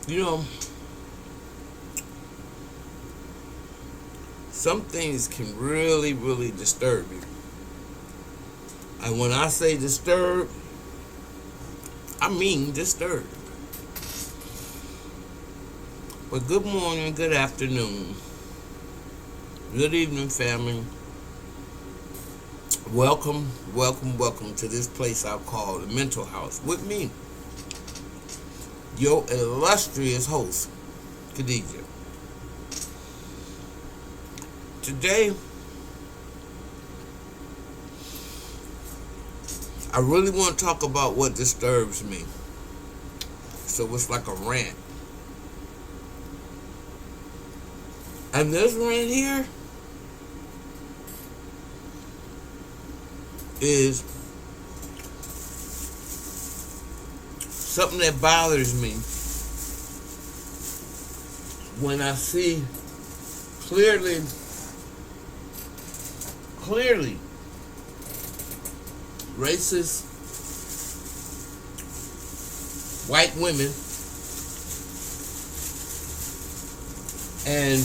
You know, some things can really, really disturb you. And when I say disturb, I mean disturb. But good morning, good afternoon, good evening, family. Welcome, welcome, welcome to this place I call the Mental House with me, your illustrious host, Khadijah. Today, I really want to talk about what disturbs me. So it's like a rant. And this rant here is something that bothers me when I see clearly racist white women and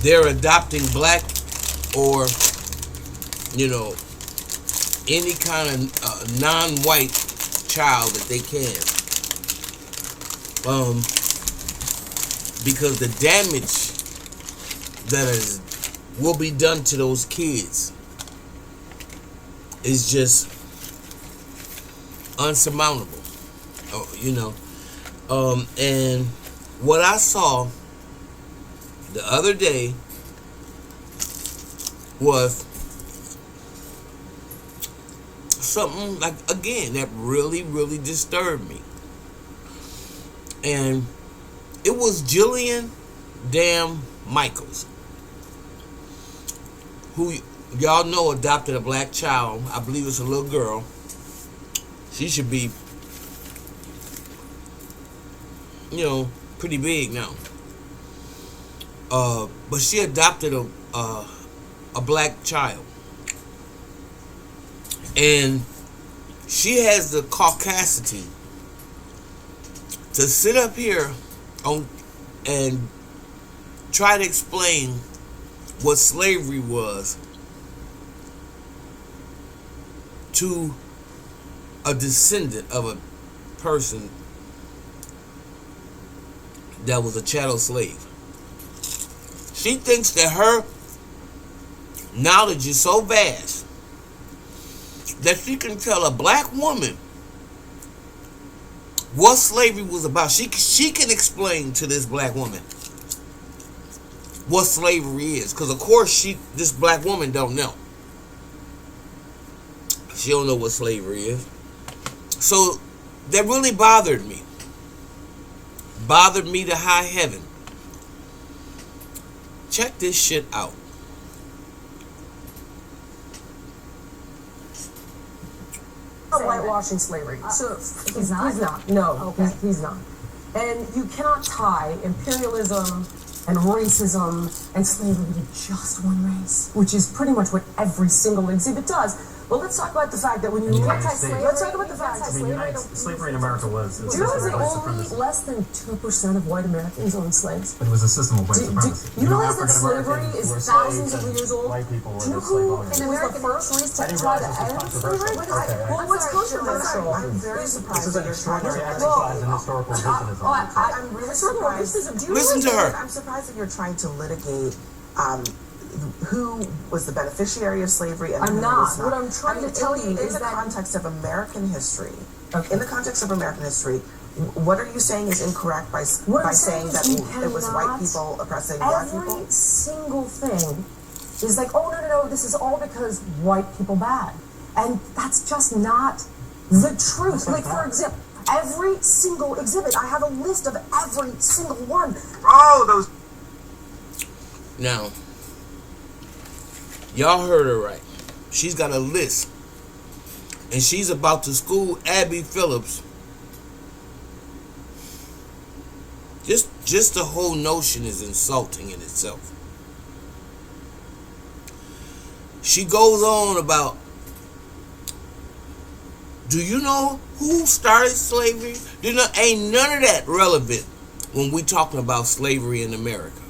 they're adopting black or any kind of non-white child that they can, because the damage that will be done to those kids is just unsurmountable. And what I saw the other day was something like, again, that really, really disturbed me. And it was Jillian Michaels, who y'all know adopted a black child. I believe it's a little girl. She should be, pretty big now. But she adopted a black child. And she has the caucasity to sit up here and try to explain what slavery was to a descendant of a person that was a chattel slave. She thinks that her knowledge is so vast that she can tell a black woman what slavery was about. She can explain to this black woman what slavery is, because of course this black woman don't know. She don't know what slavery is. So that really bothered me to high heaven. Check this shit out. Whitewashing slavery. So he's not. No, okay. he's not. And you cannot tie imperialism and racism and slavery to just one race, which is pretty much what every single exhibit does. Well, let's talk about the fact that when you anti-slavery, let's talk about the fact that slavery in America was. Do you realize that only less than 2% of white Americans owned slaves? It was a system of white supremacy. You realize that slavery is thousands of years old? White people Do you know who was the first race to try to end slavery? Well, what's controversial? I'm very surprised. This is an extraordinary exercise in historical revisionism. I'm really surprised. Listen to her. I'm surprised that you're trying to litigate who was the beneficiary of slavery and who was not. What I'm trying to tell you is in the context of American history. Okay. In the context of American history, what are you saying is incorrect by saying that it was white people oppressing black people? Every single thing is like, oh, no, this is all because white people bad. And that's just not the truth. Like, for example, every single exhibit, I have a list of every single one. All of those. Now, y'all heard her right. She's got a list. And she's about to school Abby Phillips. Just the whole notion is insulting in itself. She goes on about Do you know who started slavery? Ain't none of that relevant when we talking about slavery in America.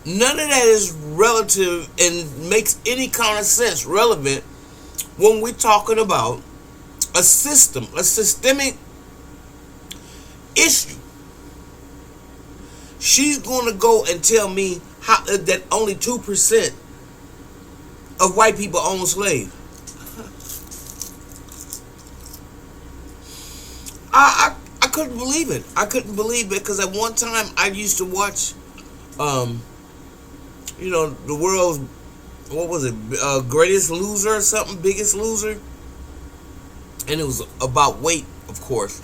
None of that is relative and makes any kind of sense relevant when we're talking about a systemic issue. She's going to go and tell me that only 2% of white people own slaves. I couldn't believe it. I couldn't believe it because at one time I used to watch, the world's, what was it, Greatest Loser or something, Biggest Loser, and it was about weight, of course.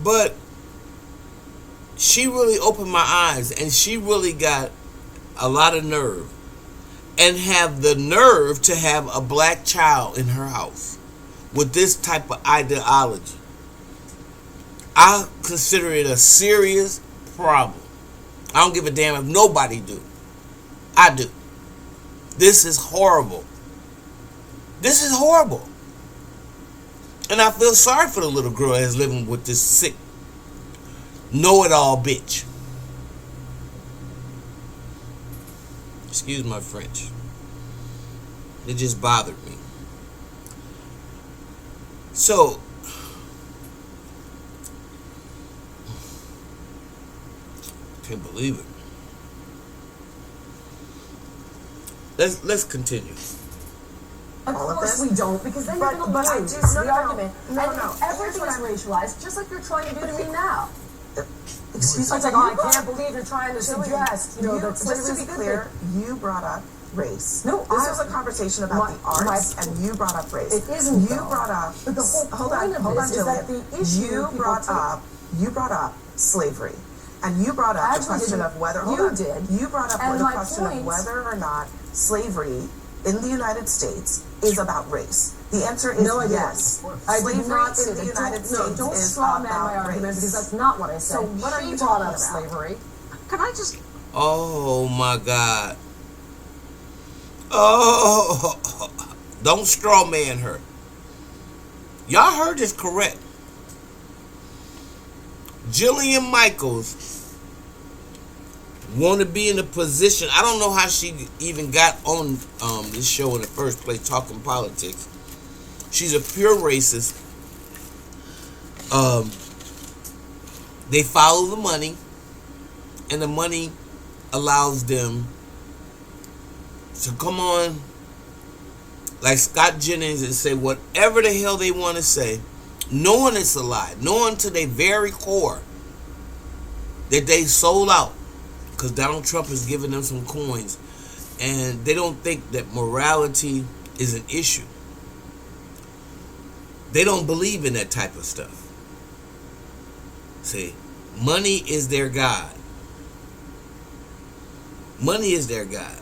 But she really opened my eyes, and she really got a lot of nerve, and have the nerve to have a black child in her house with this type of ideology. I consider it a serious problem. I don't give a damn if nobody do. I do. This is horrible. This is horrible. And I feel sorry for the little girl that's living with this sick, know-it-all bitch. Excuse my French. It just bothered me. So, can't believe it. Let's continue. Of course we don't, because then you're going to lose the argument. Everything's racialized, just like you're trying to do to me now. Excuse me. It's like, I can't believe you're trying to suggest, that just to be clear, you brought up race. No, this was a conversation about the arts, and you brought up race. It isn't. You brought up. But the whole hold on, Jillian. You brought up slavery, and you brought up the question of whether. You brought up the question of whether or not slavery in the United States is about race. The answer is yes. Slavery in the United States don't straw man my argument, because that's not what I said. So what are you talking about? Slavery. Can I just? Oh my God. Oh, don't straw man her. Y'all heard this correct. Jillian Michaels want to be in a position. I don't know how she even got on this show in the first place, talking politics. She's a pure racist. They follow the money, and the money allows them to come on like Scott Jennings and say whatever the hell they want to say, knowing it's a lie, knowing to their very core that they sold out because Donald Trump is giving them some coins, and they don't think that morality is an issue. They don't believe in that type of stuff. See, money is their God. Money is their God.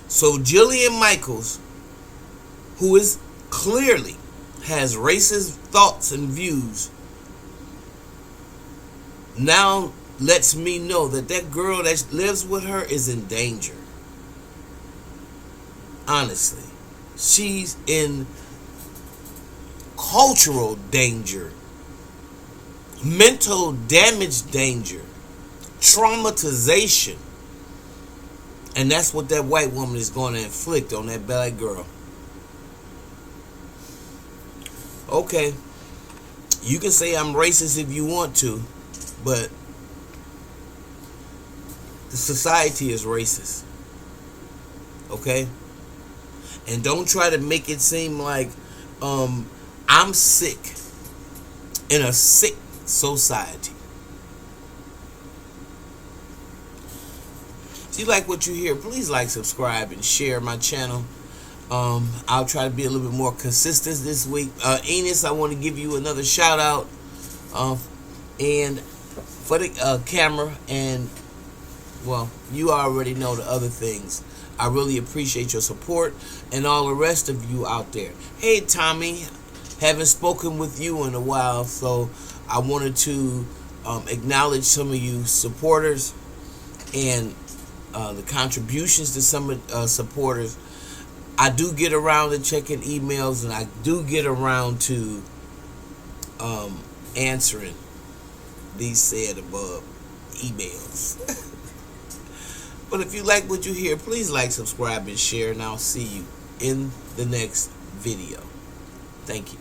So Jillian Michaels, who is clearly has racist thoughts and views, now lets me know that that girl that lives with her is in danger. Honestly, she's in cultural danger, mental damage danger, traumatization. And that's what that white woman is going to inflict on that black girl. Okay, you can say I'm racist if you want to, but the society is racist. Okay? And don't try to make it seem like I'm sick in a sick society. If you like what you hear, please like, subscribe, and share my channel. I'll try to be a little bit more consistent this week. Enos, I want to give you another shout out and for the camera, and well, you already know the other things. I really appreciate your support and all the rest of you out there. Hey Tommy, haven't spoken with you in a while, so I wanted to acknowledge some of you supporters and the contributions to some supporters. I do get around to checking emails, and I do get around to answering these said above emails. But if you like what you hear, please like, subscribe, and share, and I'll see you in the next video. Thank you.